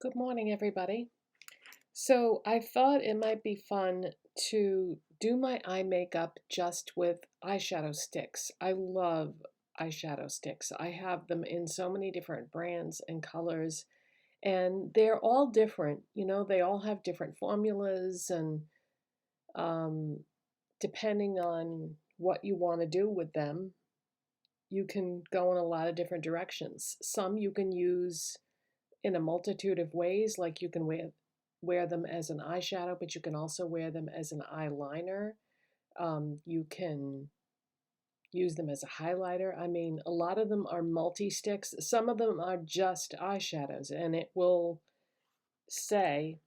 Good morning, everybody. So I thought it might be fun to do my eye makeup just with eyeshadow sticks. I love eyeshadow sticks. I have them in so many different brands and colors, and they're all different. They all have different formulas, and um, depending on what you want to do with them, you can go in a lot of different directions. Some you can use in a multitude of ways, like you can wear them as an eyeshadow, but you can also wear them as an eyeliner. You can use them as a highlighter. I mean, a lot of them are multi-sticks. Some of them are just eyeshadows, and it will say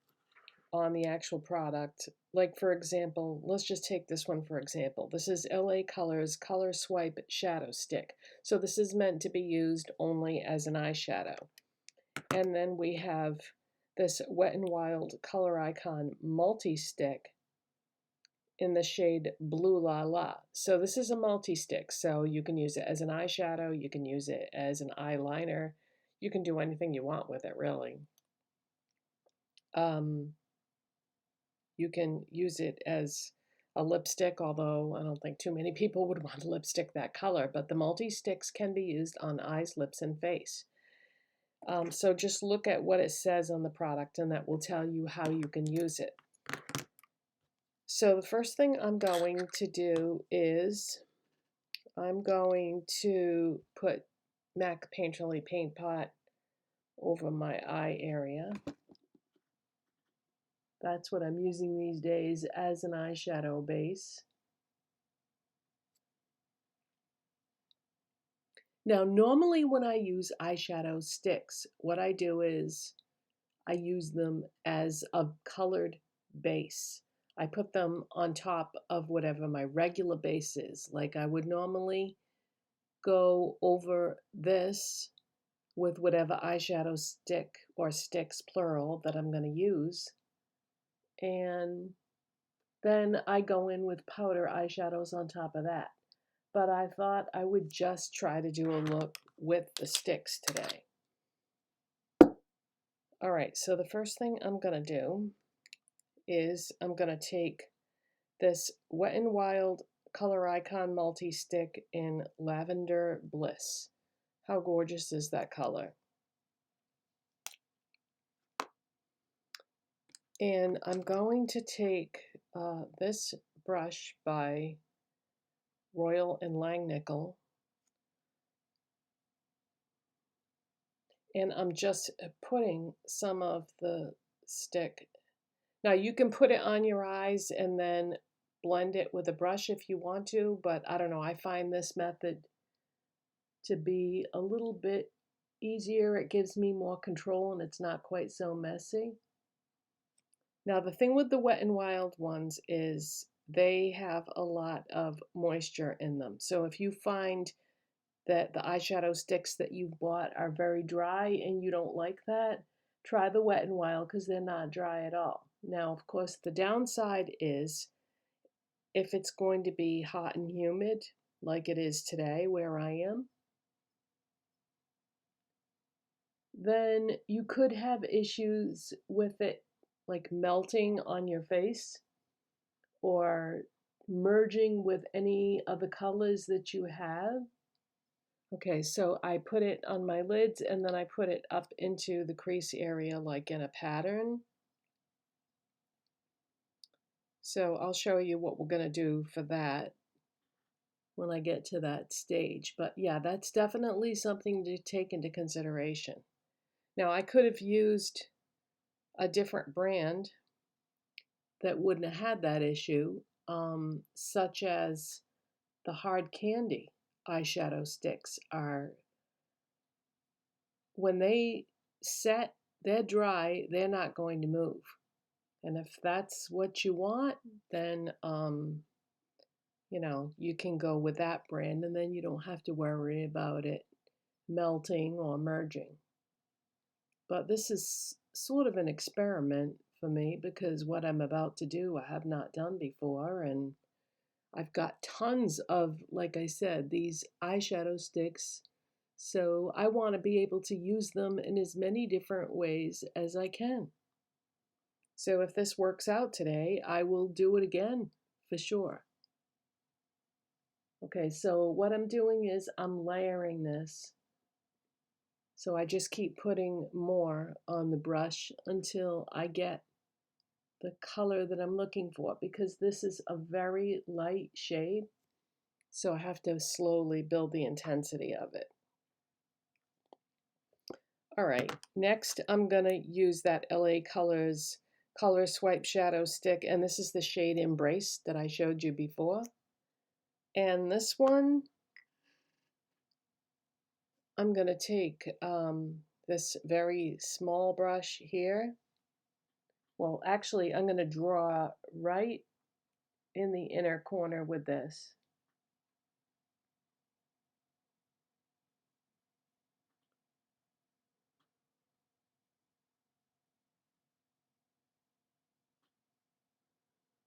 on the actual product, like for example, let's just take this one for example. This is LA Colors Colorswipe Shadow Stick. So this is meant to be used only as an eyeshadow. And then we have this Wet n Wild Color Icon Multi-Stick in the shade Blue La La. So this is a multi-stick, so you can use it as an eyeshadow, you can use it as an eyeliner, you can do anything you want with it, really. You can use it as a lipstick, although I don't think too many people would want a lipstick that color, but the multi-sticks can be used on eyes, lips, and face. So just look at what it says on the product, and that will tell you how you can use it. So the first thing I'm going to do is I'm going to put MAC Painterly Paint Pot over my eye area. That's what I'm using these days as an eyeshadow base. Now, normally when I use eyeshadow sticks, what I do is I use them as a colored base. I put them on top of whatever my regular base is. Like I would normally go over this with whatever eyeshadow stick or sticks, plural, that I'm going to use. And then I go in with powder eyeshadows on top of that. But I thought I would just try to do a look with the sticks today. All right, so the first thing I'm going to do is I'm going to take this Wet n Wild Color Icon Multi-Stick in Lavender Bliss. How gorgeous is that color? And I'm going to take this brush by Royal and Langnickel, and I'm just putting some of the stick. Now you can put it on your eyes and then blend it with a brush if you want to, but I don't know, I find this method to be a little bit easier. It gives me more control and it's not quite so messy. Now the thing with the Wet n Wild ones is they have a lot of moisture in them. So if you find that the eyeshadow sticks that you've bought are very dry and you don't like that, try the Wet n Wild because they're not dry at all. Now, of course, the downside is if it's going to be hot and humid like it is today where I am, then you could have issues with it like melting on your face or merging with any of the colors that you have. Okay, so I put it on my lids and then I put it up into the crease area like in a pattern. So I'll show you what we're going to do for that when I get to that stage. But yeah, that's definitely something to take into consideration. Now I could have used a different brand that wouldn't have had that issue, such as the hard candy eyeshadow sticks are, when they set, they're dry, they're not going to move. And if that's what you want, then you can go with that brand and then you don't have to worry about it melting or merging. But this is sort of an experiment for me because what I'm about to do I have not done before, and I've got tons of, like I said, these eyeshadow sticks So I want to be able to use them in as many different ways as I can. So if this works out today, I will do it again for sure. Okay, so what I'm doing is I'm layering this. So I just keep putting more on the brush until I get the color that I'm looking for, because this is a very light shade. So I have to slowly build the intensity of it. All right, next I'm gonna use that LA Colors Colorswipe shadow stick, and this is the shade Embrace that I showed you before. And this one, I'm gonna take this very small brush here. Well, actually, I'm gonna draw right in the inner corner with this.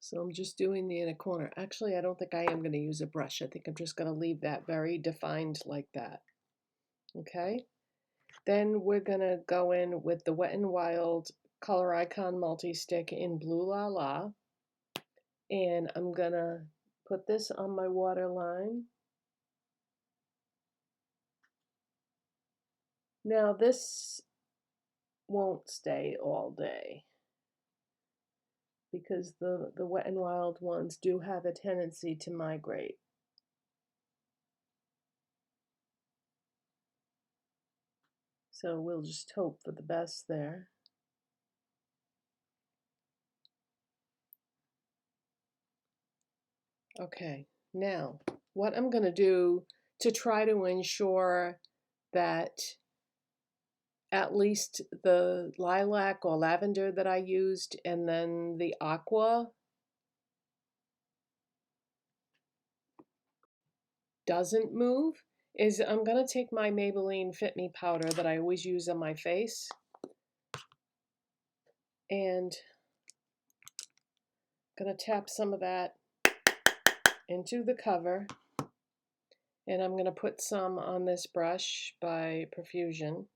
So I'm just doing the inner corner. Actually, I don't think I am going to use a brush. I think I'm just going to leave that very defined like that. Okay. Then we're going to go in with the Wet n Wild Color Icon Multi-Stick in Blue La La. And I'm going to put this on my waterline. Now this won't stay all day, because the Wet n Wild ones do have a tendency to migrate. So we'll just hope for the best there. Okay, now what I'm going to do to try to ensure that at least the lilac or lavender that I used and then the aqua doesn't move is I'm going to take my Maybelline Fit Me powder that I always use on my face, and I'm going to tap some of that into the cover, and I'm going to put some on this brush by Profusion,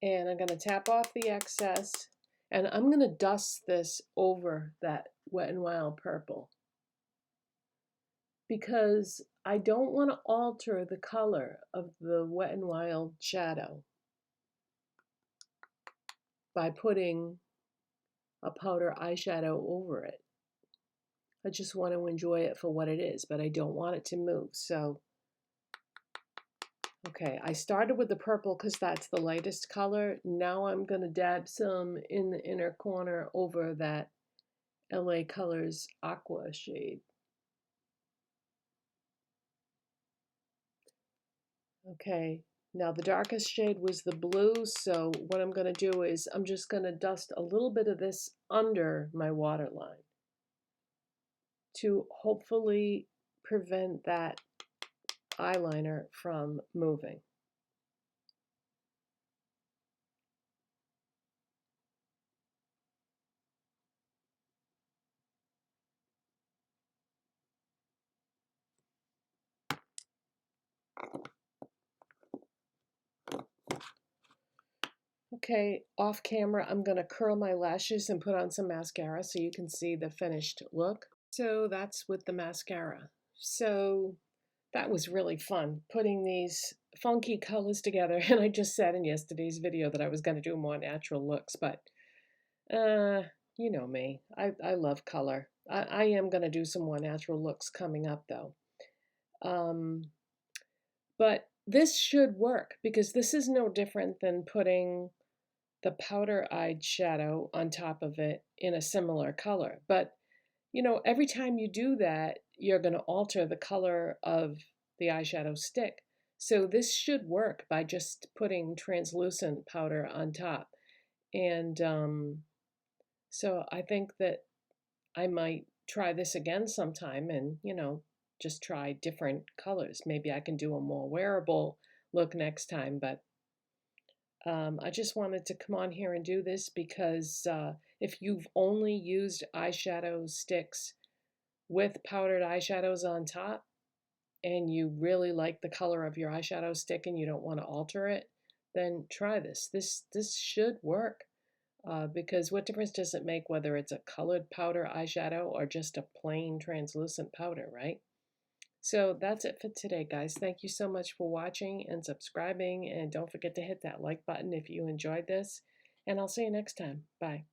and I'm going to tap off the excess, and I'm going to dust this over that Wet n Wild purple, because I don't want to alter the color of the Wet n Wild shadow by putting a powder eyeshadow over it. I just want to enjoy it for what it is, but I don't want it to move. So, okay, I started with the purple because that's the lightest color. Now I'm going to dab some in the inner corner over that LA Colors aqua shade. Okay, now the darkest shade was the blue, so what I'm going to do is I'm just going to dust a little bit of this under my waterline to hopefully prevent that eyeliner from moving. Okay, off camera, I'm going to curl my lashes and put on some mascara so you can see the finished look. So that's with the mascara. So that was really fun, putting these funky colors together. And I just said in yesterday's video that I was going to do more natural looks, but you know me. I love color. I am going to do some more natural looks coming up, though. But this should work, because this is no different than putting the powder-eyed shadow on top of it in a similar color. But, you know, every time you do that, you're going to alter the color of the eyeshadow stick. So this should work by just putting translucent powder on top. And so I think that I might try this again sometime and, you know, just try different colors. Maybe I can do a more wearable look next time, but I just wanted to come on here and do this because if you've only used eyeshadow sticks with powdered eyeshadows on top, and you really like the color of your eyeshadow stick and you don't want to alter it, then try this. This should work. Because what difference does it make whether it's a colored powder eyeshadow or just a plain translucent powder, right? So that's it for today, guys. Thank you so much for watching and subscribing, and don't forget to hit that like button if you enjoyed this, and I'll see you next time. Bye.